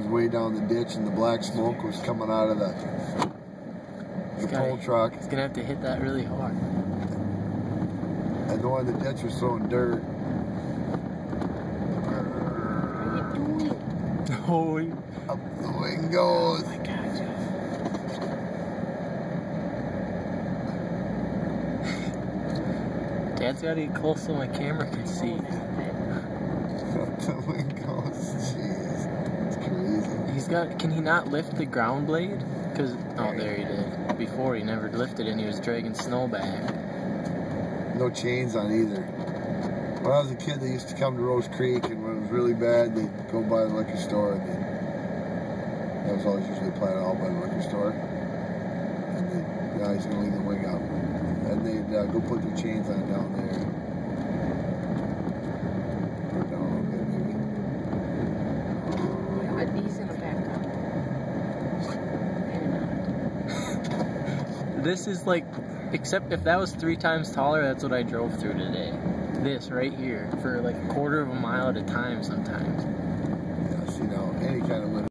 way down the ditch, and the black smoke was coming out of the pole truck. He's gonna have to hit that really hard. And the one in the ditch was throwing dirt. Oh, up the wing goes. Oh my God. Dad's gotta get close so my camera can see. Up the wing goes. Jeez. It's crazy. He's got, can he not lift the ground blade? Cause, oh, there he did. Before he never lifted it and he was dragging snow back. No chains on either. When I was a kid, they used to come to Rose Creek, and when it was really bad, they'd go by the liquor store. And that was always usually planned out by the liquor store. And now he's gonna leave the wing up. And they'd go put their chains on down there. Put it down a little bit, maybe. But these in the background. This is like, except if that was 3 times taller, that's what I drove through today. This right here, for like a quarter of a mile at a time sometimes. Yeah, see now, any kind of litter